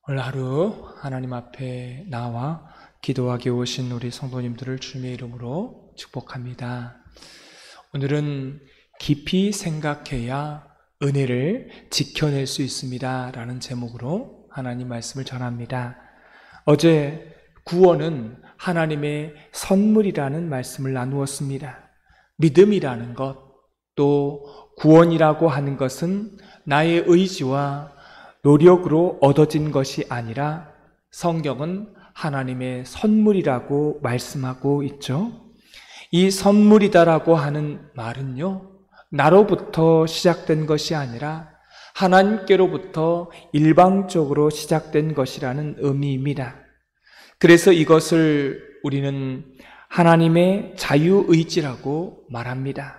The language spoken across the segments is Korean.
오늘 하루 하나님 앞에 나와 기도하게 오신 우리 성도님들을 주님의 이름으로 축복합니다. 오늘은 깊이 생각해야 은혜를 지켜낼 수 있습니다 라는 제목으로 하나님 말씀을 전합니다. 어제 구원은 하나님의 선물이라는 말씀을 나누었습니다. 믿음이라는 것, 또 구원이라고 하는 것은 나의 의지와 노력으로 얻어진 것이 아니라 성경은 하나님의 선물이라고 말씀하고 있죠. 이 선물이다라고 하는 말은요, 나로부터 시작된 것이 아니라 하나님께로부터 일방적으로 시작된 것이라는 의미입니다. 그래서 이것을 우리는 하나님의 자유의지라고 말합니다.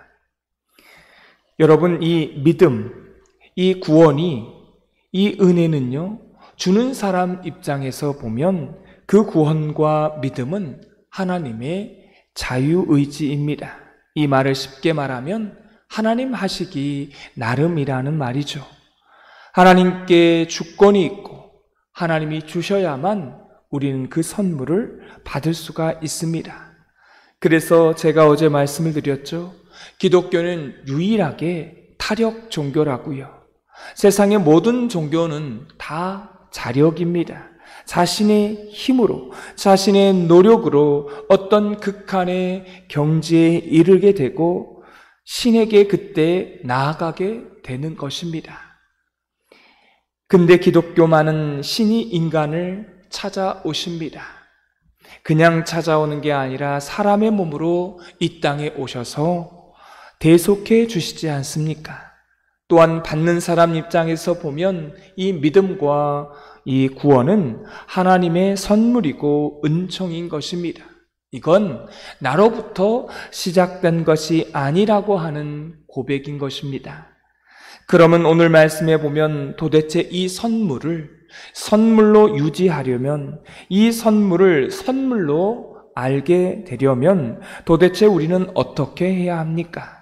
여러분, 이 믿음, 이 구원이, 이 은혜는요, 주는 사람 입장에서 보면 그 구원과 믿음은 하나님의 자유의지입니다. 이 말을 쉽게 말하면 하나님 하시기 나름이라는 말이죠. 하나님께 주권이 있고 하나님이 주셔야만 우리는 그 선물을 받을 수가 있습니다. 그래서 제가 어제 말씀을 드렸죠. 기독교는 유일하게 타력 종교라고요. 세상의 모든 종교는 다 자력입니다. 자신의 힘으로, 자신의 노력으로 어떤 극한의 경지에 이르게 되고 신에게 그때 나아가게 되는 것입니다. 근데 기독교만은 신이 인간을 찾아오십니다. 그냥 찾아오는 게 아니라 사람의 몸으로 이 땅에 오셔서 대속해 주시지 않습니까? 또한 받는 사람 입장에서 보면 이 믿음과 이 구원은 하나님의 선물이고 은총인 것입니다. 이건 나로부터 시작된 것이 아니라고 하는 고백인 것입니다. 그러면 오늘 말씀에 보면 도대체 이 선물로 유지하려면, 이 선물을 선물로 알게 되려면 도대체 우리는 어떻게 해야 합니까?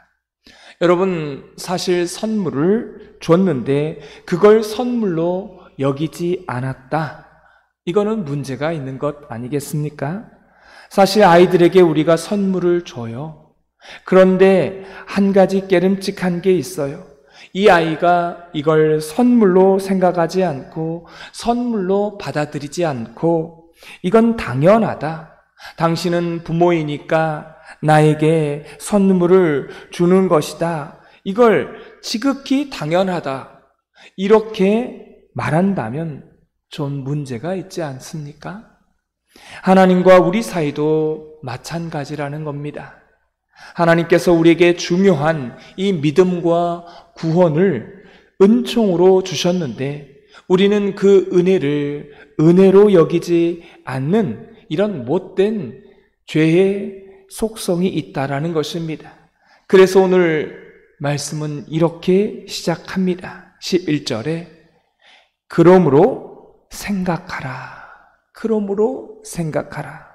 여러분, 사실 선물을 줬는데 그걸 선물로 여기지 않았다. 이거는 문제가 있는 것 아니겠습니까? 사실 아이들에게 우리가 선물을 줘요. 그런데 한 가지 깨름칙한 게 있어요. 이 아이가 이걸 선물로 생각하지 않고 선물로 받아들이지 않고 이건 당연하다. 당신은 부모이니까 나에게 선물을 주는 것이다. 이걸 지극히 당연하다. 이렇게 말한다면 좀 문제가 있지 않습니까? 하나님과 우리 사이도 마찬가지라는 겁니다. 하나님께서 우리에게 중요한 이 믿음과 구원을 은총으로 주셨는데 우리는 그 은혜를 은혜로 여기지 않는 이런 못된 죄의 속성이 있다라는 것입니다. 그래서 오늘 말씀은 이렇게 시작합니다. 11절에 그러므로 생각하라. 그러므로 생각하라.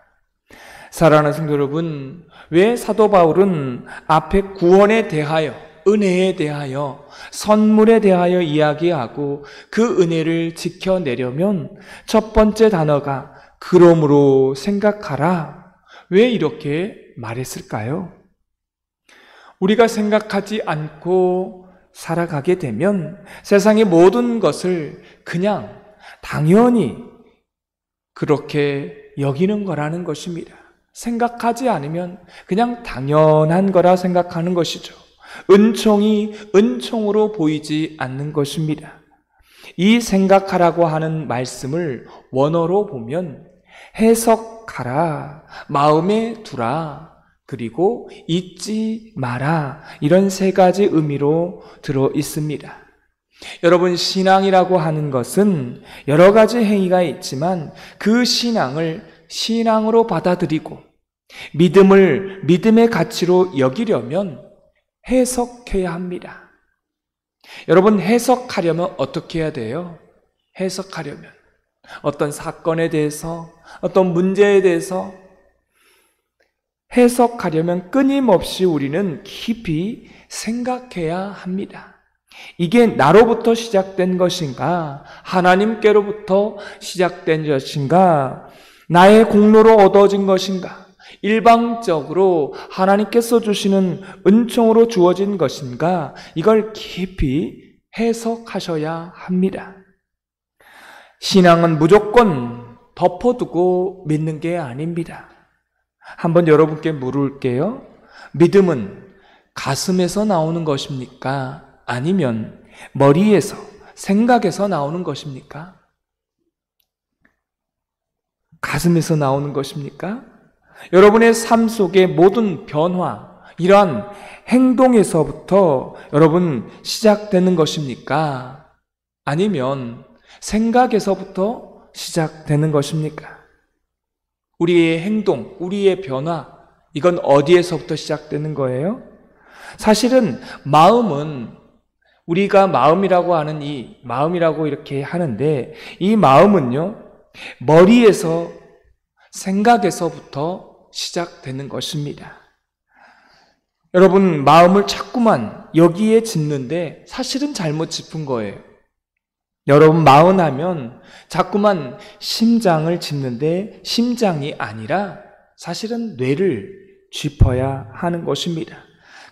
사랑하는 성도 여러분, 왜 사도 바울은 앞에 구원에 대하여, 은혜에 대하여, 선물에 대하여 이야기하고 그 은혜를 지켜내려면 첫 번째 단어가 그러므로 생각하라. 왜 이렇게 말했을까요? 우리가 생각하지 않고 살아가게 되면 세상의 모든 것을 그냥 당연히 그렇게 여기는 거라는 것입니다. 생각하지 않으면 그냥 당연한 거라 생각하는 것이죠. 은총이 은총으로 보이지 않는 것입니다. 이 생각하라고 하는 말씀을 원어로 보면 해석하라, 마음에 두라, 그리고 잊지 마라, 이런 세 가지 의미로 들어 있습니다. 여러분, 신앙이라고 하는 것은 여러 가지 행위가 있지만 그 신앙을 신앙으로 받아들이고 믿음을 믿음의 가치로 여기려면 해석해야 합니다. 여러분, 해석하려면 어떻게 해야 돼요? 해석하려면 어떤 사건에 대해서, 어떤 문제에 대해서 해석하려면 끊임없이 우리는 깊이 생각해야 합니다. 이게 나로부터 시작된 것인가? 하나님께로부터 시작된 것인가? 나의 공로로 얻어진 것인가? 일방적으로 하나님께서 주시는 은총으로 주어진 것인가? 이걸 깊이 해석하셔야 합니다. 신앙은 무조건 덮어두고 믿는 게 아닙니다. 한번 여러분께 물을게요. 믿음은 가슴에서 나오는 것입니까? 아니면 머리에서, 생각에서 나오는 것입니까? 가슴에서 나오는 것입니까? 여러분의 삶 속의 모든 변화, 이러한 행동에서부터 여러분 시작되는 것입니까? 아니면 생각에서부터 시작되는 것입니까? 우리의 행동, 우리의 변화, 이건 어디에서부터 시작되는 거예요? 사실은 마음은 우리가 마음이라고 하는 이 마음이라고 이렇게 하는데 이 마음은요, 머리에서 생각에서부터 시작되는 것입니다. 여러분, 마음을 자꾸만 여기에 짚는데 사실은 잘못 짚은 거예요. 여러분, 마음하면 자꾸만 심장을 짚는데 심장이 아니라 사실은 뇌를 짚어야 하는 것입니다.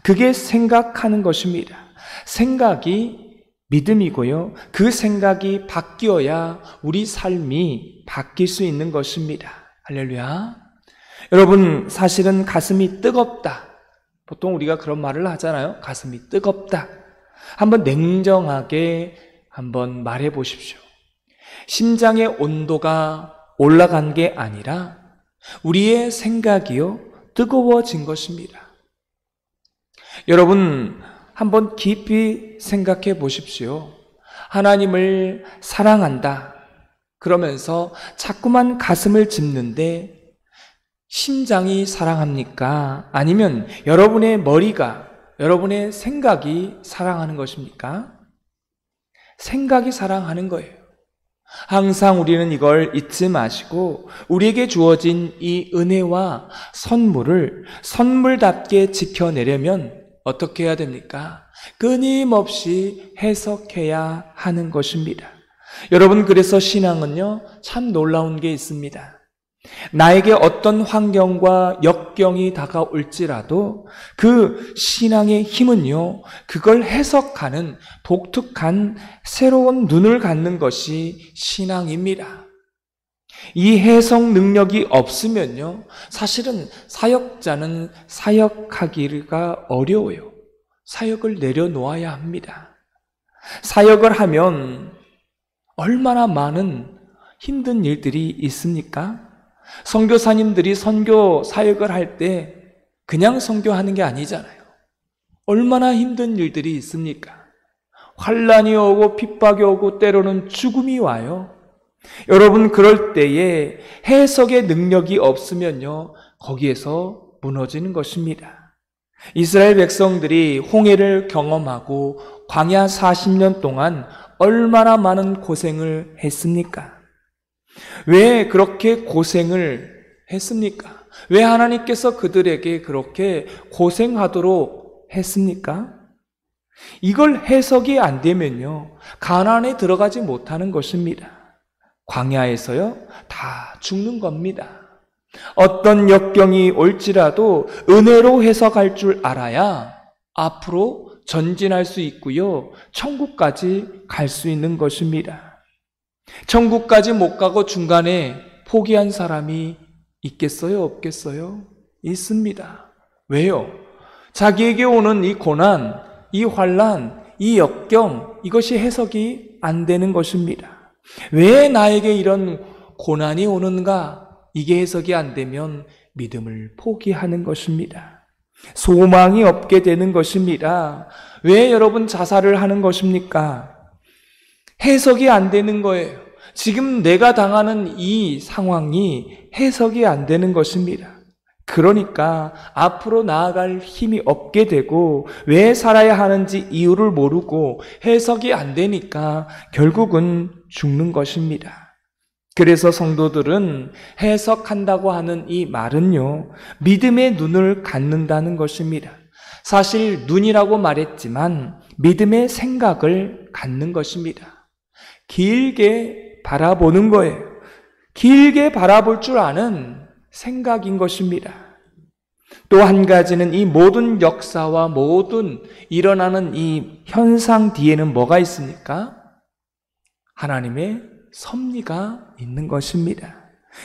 그게 생각하는 것입니다. 생각이 믿음이고요. 그 생각이 바뀌어야 우리 삶이 바뀔 수 있는 것입니다. 할렐루야. 여러분, 사실은 가슴이 뜨겁다. 보통 우리가 그런 말을 하잖아요. 가슴이 뜨겁다. 한번 냉정하게 한번 말해 보십시오. 심장의 온도가 올라간 게 아니라 우리의 생각이요, 뜨거워진 것입니다. 여러분, 한번 깊이 생각해 보십시오. 하나님을 사랑한다. 그러면서 자꾸만 가슴을 짚는데 심장이 사랑합니까? 아니면 여러분의 머리가, 여러분의 생각이 사랑하는 것입니까? 생각이 사랑하는 거예요. 항상 우리는 이걸 잊지 마시고 우리에게 주어진 이 은혜와 선물을 선물답게 지켜내려면 어떻게 해야 됩니까? 끊임없이 해석해야 하는 것입니다. 여러분, 그래서 신앙은요, 참 놀라운 게 있습니다. 나에게 어떤 환경과 역경이 다가올지라도 그 신앙의 힘은요, 그걸 해석하는 독특한 새로운 눈을 갖는 것이 신앙입니다. 이 해석 능력이 없으면요, 사실은 사역자는 사역하기가 어려워요. 사역을 내려놓아야 합니다. 사역을 하면 얼마나 많은 힘든 일들이 있습니까? 선교사님들이 선교 사역을 할 때 그냥 선교하는 게 아니잖아요. 얼마나 힘든 일들이 있습니까? 환난이 오고 핍박이 오고 때로는 죽음이 와요. 여러분, 그럴 때에 해석의 능력이 없으면요, 거기에서 무너지는 것입니다. 이스라엘 백성들이 홍해를 경험하고 광야 40년 동안 얼마나 많은 고생을 했습니까? 왜 그렇게 고생을 했습니까? 왜 하나님께서 그들에게 그렇게 고생하도록 했습니까? 이걸 해석이 안 되면요, 가나안에 들어가지 못하는 것입니다. 광야에서요, 다 죽는 겁니다. 어떤 역경이 올지라도 은혜로 해석할 줄 알아야 앞으로 전진할 수 있고요, 천국까지 갈 수 있는 것입니다. 천국까지 못 가고 중간에 포기한 사람이 있겠어요? 없겠어요? 있습니다. 왜요? 자기에게 오는 이 고난, 이 환난, 이 역경, 이것이 해석이 안 되는 것입니다. 왜 나에게 이런 고난이 오는가? 이게 해석이 안 되면 믿음을 포기하는 것입니다. 소망이 없게 되는 것입니다. 왜 여러분 자살을 하는 것입니까? 해석이 안 되는 거예요. 지금 내가 당하는 이 상황이 해석이 안 되는 것입니다. 그러니까 앞으로 나아갈 힘이 없게 되고 왜 살아야 하는지 이유를 모르고 해석이 안 되니까 결국은 죽는 것입니다. 그래서 성도들은 해석한다고 하는 이 말은요, 믿음의 눈을 갖는다는 것입니다. 사실 눈이라고 말했지만 믿음의 생각을 갖는 것입니다. 길게 바라보는 거예요. 길게 바라볼 줄 아는 생각인 것입니다. 또 한 가지는 이 모든 역사와 모든 일어나는 이 현상 뒤에는 뭐가 있습니까? 하나님의 섭리가 있는 것입니다.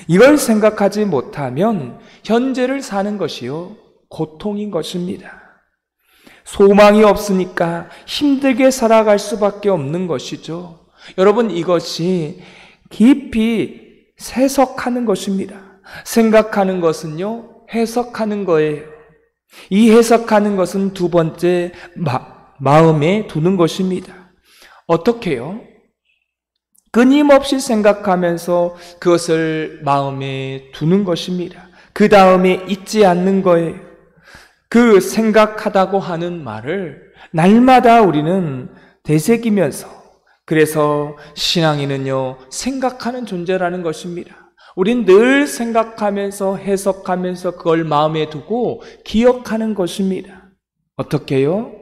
이걸 생각하지 못하면 현재를 사는 것이요, 고통인 것입니다. 소망이 없으니까 힘들게 살아갈 수밖에 없는 것이죠. 여러분, 이것이 깊이 해석하는 것입니다. 생각하는 것은요, 해석하는 거예요. 이 해석하는 것은 두 번째, 마음에 두는 것입니다. 어떻게요? 끊임없이 생각하면서 그것을 마음에 두는 것입니다. 그 다음에 잊지 않는 거예요. 그 생각하다고 하는 말을 날마다 우리는 되새기면서, 그래서 신앙인은요, 생각하는 존재라는 것입니다. 우린 늘 생각하면서 해석하면서 그걸 마음에 두고 기억하는 것입니다. 어떻게요?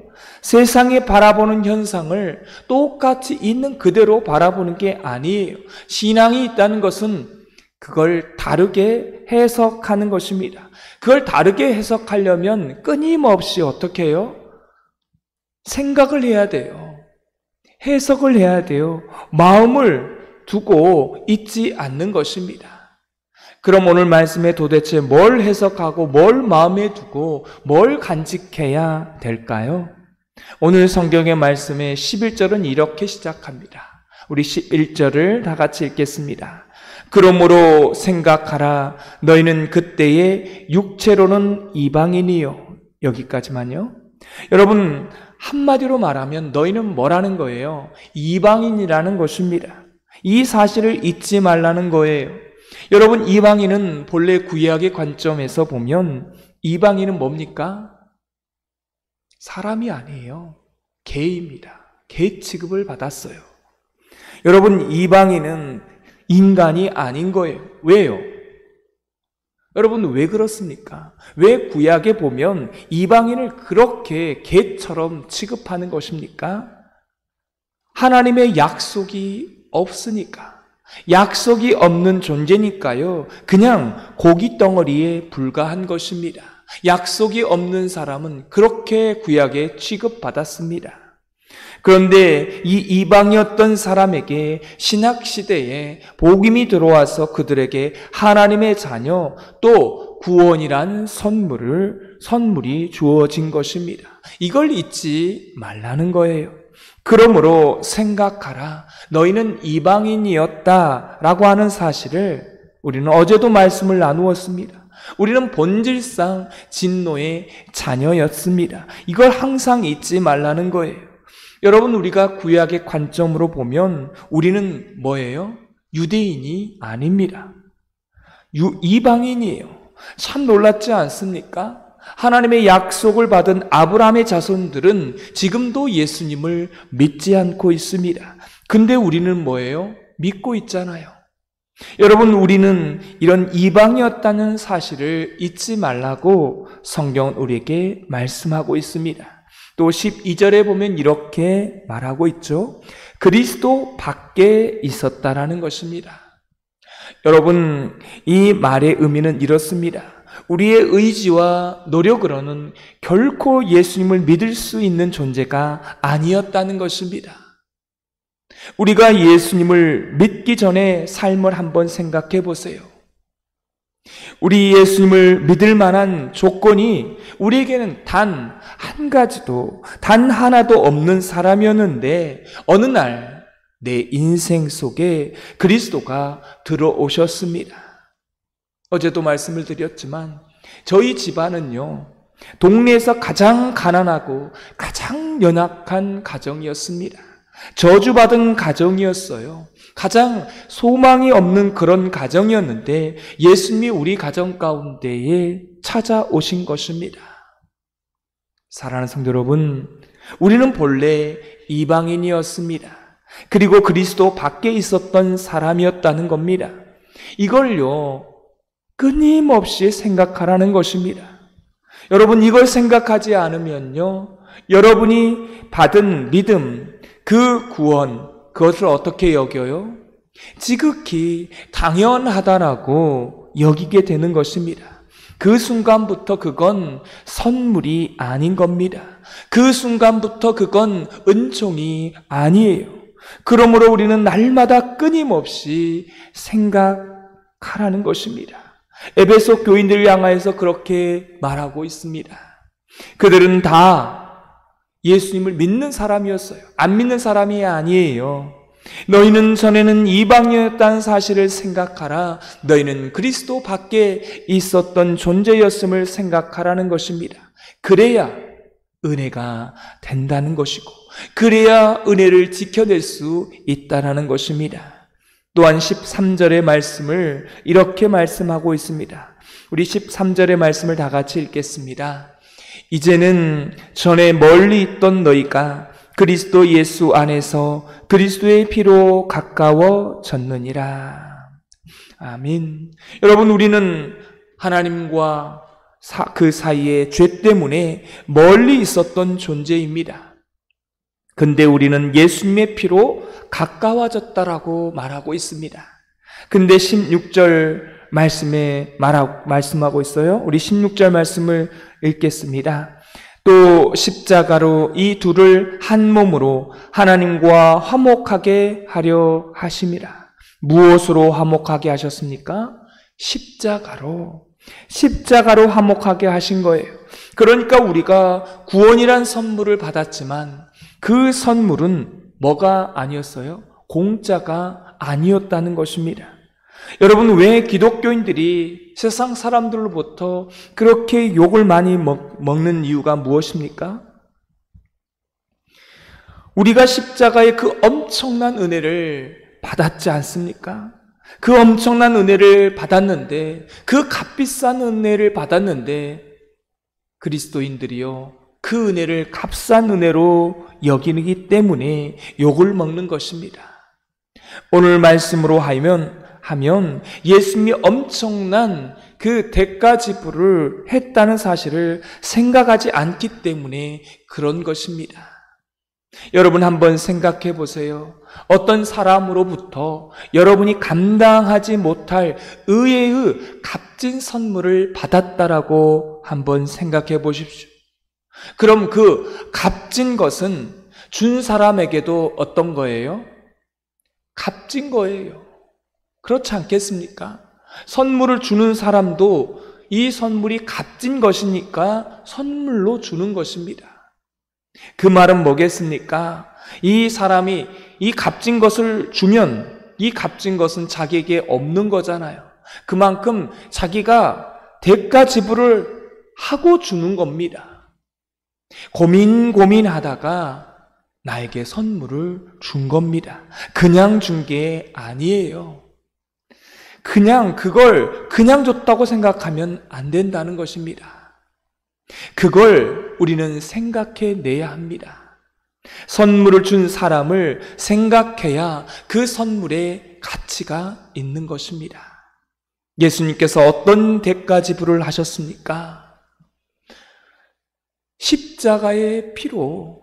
세상에 바라보는 현상을 똑같이 있는 그대로 바라보는 게 아니에요. 신앙이 있다는 것은 그걸 다르게 해석하는 것입니다. 그걸 다르게 해석하려면 끊임없이 어떻게 해요? 생각을 해야 돼요. 해석을 해야 돼요. 마음을 두고 잊지 않는 것입니다. 그럼 오늘 말씀에 도대체 뭘 해석하고 뭘 마음에 두고 뭘 간직해야 될까요? 오늘 성경의 말씀의 11절은 이렇게 시작합니다. 우리 11절을 다 같이 읽겠습니다. 그러므로 생각하라. 너희는 그때에 육체로는 이방인이요. 여기까지만요. 여러분, 한마디로 말하면 너희는 뭐라는 거예요? 이방인이라는 것입니다. 이 사실을 잊지 말라는 거예요. 여러분, 이방인은 본래 구약의 관점에서 보면 이방인은 뭡니까? 사람이 아니에요. 개입니다. 개 취급을 받았어요. 여러분, 이방인은 인간이 아닌 거예요. 왜요? 여러분, 왜 그렇습니까? 왜 구약에 보면 이방인을 그렇게 개처럼 취급하는 것입니까? 하나님의 약속이 없으니까. 약속이 없는 존재니까요. 그냥 고기 덩어리에 불과한 것입니다. 약속이 없는 사람은 그렇게 구약에 취급받았습니다. 그런데 이 이방이었던 사람에게 신약시대에 복음이 들어와서 그들에게 하나님의 자녀 또 구원이란 선물이 주어진 것입니다. 이걸 잊지 말라는 거예요. 그러므로 생각하라. 너희는 이방인이었다라고 하는 사실을 우리는 어제도 말씀을 나누었습니다. 우리는 본질상 진노의 자녀였습니다. 이걸 항상 잊지 말라는 거예요. 여러분, 우리가 구약의 관점으로 보면 우리는 뭐예요? 유대인이 아닙니다. 이방인이에요. 참 놀랍지 않습니까? 하나님의 약속을 받은 아브라함의 자손들은 지금도 예수님을 믿지 않고 있습니다. 근데 우리는 뭐예요? 믿고 있잖아요. 여러분, 우리는 이런 이방이었다는 사실을 잊지 말라고 성경은 우리에게 말씀하고 있습니다. 또 12절에 보면 이렇게 말하고 있죠. 그리스도 밖에 있었다라는 것입니다. 여러분, 이 말의 의미는 이렇습니다. 우리의 의지와 노력으로는 결코 예수님을 믿을 수 있는 존재가 아니었다는 것입니다. 우리가 예수님을 믿기 전에 삶을 한번 생각해 보세요. 우리 예수님을 믿을 만한 조건이 우리에게는 단 한 가지도, 단 하나도 없는 사람이었는데 어느 날 내 인생 속에 그리스도가 들어오셨습니다. 어제도 말씀을 드렸지만 저희 집안은요, 동네에서 가장 가난하고 가장 연약한 가정이었습니다. 저주받은 가정이었어요. 가장 소망이 없는 그런 가정이었는데 예수님이 우리 가정 가운데에 찾아오신 것입니다. 사랑하는 성도 여러분, 우리는 본래 이방인이었습니다. 그리고 그리스도 밖에 있었던 사람이었다는 겁니다. 이걸요, 끊임없이 생각하라는 것입니다. 여러분 이걸 생각하지 않으면요, 여러분이 받은 믿음, 그 구원, 그것을 어떻게 여겨요? 지극히 당연하다라고 여기게 되는 것입니다. 그 순간부터 그건 선물이 아닌 겁니다. 그 순간부터 그건 은총이 아니에요. 그러므로 우리는 날마다 끊임없이 생각하라는 것입니다. 에베소 교인들을 향하여서 그렇게 말하고 있습니다. 그들은 다 예수님을 믿는 사람이었어요. 안 믿는 사람이 아니에요. 너희는 전에는 이방인이었다는 사실을 생각하라. 너희는 그리스도 밖에 있었던 존재였음을 생각하라는 것입니다. 그래야 은혜가 된다는 것이고, 그래야 은혜를 지켜낼 수 있다는 것입니다. 또한 13절의 말씀을 이렇게 말씀하고 있습니다. 우리 13절의 말씀을 다 같이 읽겠습니다. 이제는 전에 멀리 있던 너희가 그리스도 예수 안에서 그리스도의 피로 가까워졌느니라. 아멘. 여러분, 우리는 하나님과 그 사이에 죄 때문에 멀리 있었던 존재입니다. 근데 우리는 예수님의 피로 가까워졌다라고 말하고 있습니다. 근데 16절 말씀에 말씀하고 있어요. 우리 16절 말씀을 읽겠습니다. 또 십자가로 이 둘을 한 몸으로 하나님과 화목하게 하려 하심이라. 무엇으로 화목하게 하셨습니까? 십자가로 화목하게 하신 거예요. 그러니까 우리가 구원이란 선물을 받았지만 그 선물은 뭐가 아니었어요? 공짜가 아니었다는 것입니다. 여러분, 왜 기독교인들이 세상 사람들로부터 그렇게 욕을 많이 먹는 이유가 무엇입니까? 우리가 십자가의 그 엄청난 은혜를 받았지 않습니까? 그 엄청난 은혜를 받았는데, 그 값비싼 은혜를 받았는데 그리스도인들이요, 그 은혜를 값싼 은혜로 여기기 때문에 욕을 먹는 것입니다. 오늘 말씀으로 하면 예수님이 엄청난 그 대가 지불을 했다는 사실을 생각하지 않기 때문에 그런 것입니다. 여러분 한번 생각해 보세요. 어떤 사람으로부터 여러분이 감당하지 못할 의외의 값진 선물을 받았다라고 한번 생각해 보십시오. 그럼 그 값진 것은 준 사람에게도 어떤 거예요? 값진 거예요. 그렇지 않겠습니까? 선물을 주는 사람도 이 선물이 값진 것이니까 선물로 주는 것입니다. 그 말은 뭐겠습니까? 이 사람이 이 값진 것을 주면 이 값진 것은 자기에게 없는 거잖아요. 그만큼 자기가 대가 지불을 하고 주는 겁니다. 고민하다가 나에게 선물을 준 겁니다. 그냥 준 게 아니에요. 그걸 그냥 줬다고 생각하면 안 된다는 것입니다. 그걸 우리는 생각해 내야 합니다. 선물을 준 사람을 생각해야 그 선물에 가치가 있는 것입니다. 예수님께서 어떤 대가 지불을 하셨습니까? 십자가의 피로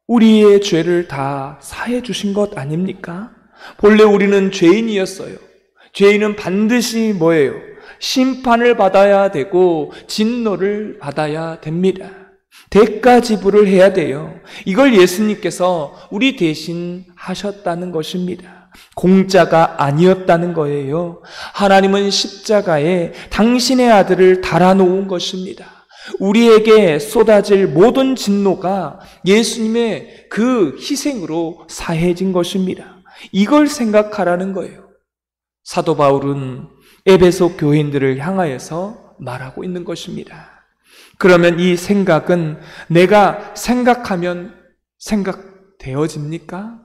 우리의 죄를 다 사해 주신 것 아닙니까? 본래 우리는 죄인이었어요. 죄인은 반드시 뭐예요? 심판을 받아야 되고 진노를 받아야 됩니다. 대가 지불을 해야 돼요. 이걸 예수님께서 우리 대신 하셨다는 것입니다. 공짜가 아니었다는 거예요. 하나님은 십자가에 당신의 아들을 달아놓은 것입니다. 우리에게 쏟아질 모든 진노가 예수님의 그 희생으로 사해진 것입니다. 이걸 생각하라는 거예요. 사도 바울은 에베소 교인들을 향하여서 말하고 있는 것입니다. 그러면 이 생각은 내가 생각하면 생각되어집니까?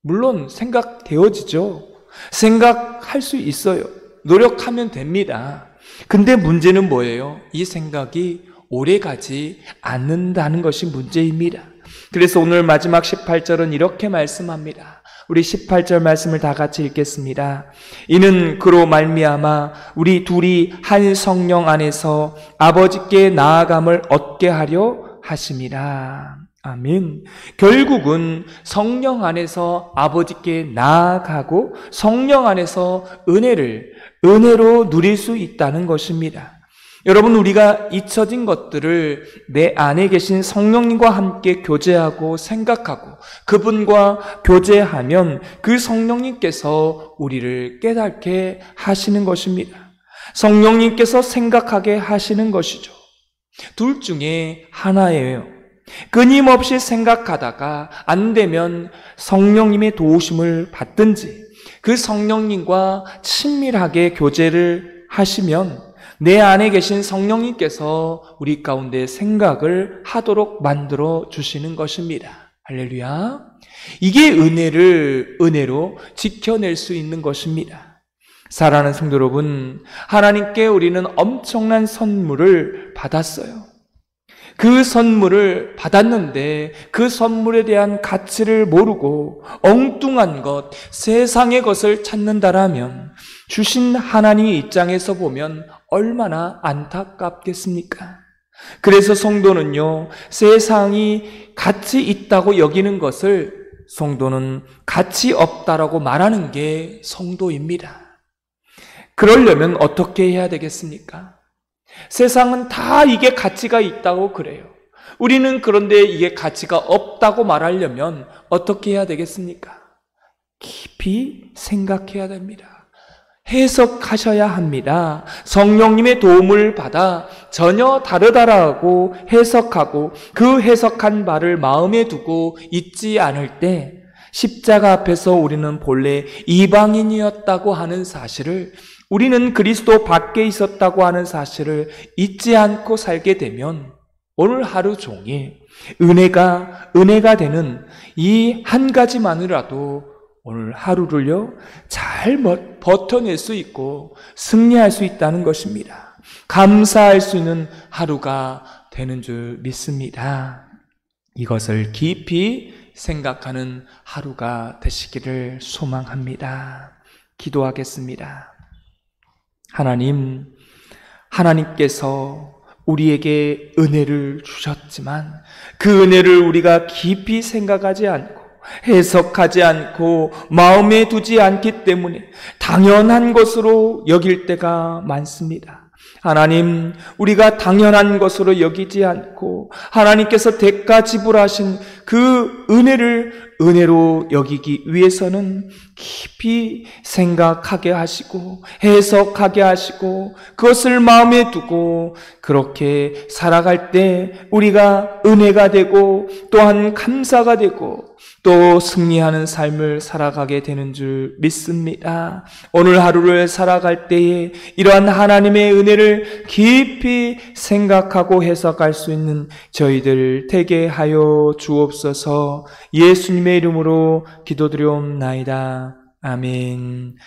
물론 생각되어지죠. 생각할 수 있어요. 노력하면 됩니다. 근데 문제는 뭐예요? 이 생각이 오래가지 않는다는 것이 문제입니다. 그래서 오늘 마지막 18절은 이렇게 말씀합니다. 우리 18절 말씀을 다 같이 읽겠습니다. 이는 그로 말미암아 우리 둘이 한 성령 안에서 아버지께 나아감을 얻게 하려 하심이라. 아멘. 결국은 성령 안에서 아버지께 나아가고 성령 안에서 은혜로 누릴 수 있다는 것입니다. 여러분, 우리가 잊혀진 것들을 내 안에 계신 성령님과 함께 교제하고 생각하고 그분과 교제하면 그 성령님께서 우리를 깨닫게 하시는 것입니다. 성령님께서 생각하게 하시는 것이죠. 둘 중에 하나예요. 끊임없이 생각하다가 안 되면 성령님의 도우심을 받든지 그 성령님과 친밀하게 교제를 하시면 내 안에 계신 성령님께서 우리 가운데 생각을 하도록 만들어 주시는 것입니다. 할렐루야. 이게 은혜로 지켜낼 수 있는 것입니다. 사랑하는 성도 여러분, 하나님께 우리는 엄청난 선물을 받았어요. 그 선물을 받았는데 그 선물에 대한 가치를 모르고 엉뚱한 것, 세상의 것을 찾는다라면 주신 하나님의 입장에서 보면 얼마나 안타깝겠습니까? 그래서 성도는요, 세상이 가치 있다고 여기는 것을 성도는 가치 없다라고 말하는 게 성도입니다. 그러려면 어떻게 해야 되겠습니까? 세상은 다 이게 가치가 있다고 그래요. 우리는 그런데 이게 가치가 없다고 말하려면 어떻게 해야 되겠습니까? 깊이 생각해야 됩니다. 해석하셔야 합니다. 성령님의 도움을 받아 전혀 다르다라고 해석하고 그 해석한 바를 마음에 두고 잊지 않을 때 십자가 앞에서 우리는 본래 이방인이었다고 하는 사실을, 우리는 그리스도 밖에 있었다고 하는 사실을 잊지 않고 살게 되면 오늘 하루 종일 은혜가 되는 이 한 가지만이라도 오늘 하루를요 잘 버텨낼 수 있고 승리할 수 있다는 것입니다. 감사할 수 있는 하루가 되는 줄 믿습니다. 이것을 깊이 생각하는 하루가 되시기를 소망합니다. 기도하겠습니다. 하나님께서 우리에게 은혜를 주셨지만 그 은혜를 우리가 깊이 생각하지 않고 해석하지 않고 마음에 두지 않기 때문에 당연한 것으로 여길 때가 많습니다. 하나님, 우리가 당연한 것으로 여기지 않고 하나님께서 대가 지불하신 그 은혜로 여기기 위해서는 깊이 생각하게 하시고 해석하게 하시고 그것을 마음에 두고 그렇게 살아갈 때 우리가 은혜가 되고 또한 감사가 되고 또 승리하는 삶을 살아가게 되는 줄 믿습니다. 오늘 하루를 살아갈 때에 이러한 하나님의 은혜를 깊이 생각하고 해석할 수 있는 저희들 되게 하여 주옵소서. 예수님의 이름으로 기도드리옵나이다. 아멘.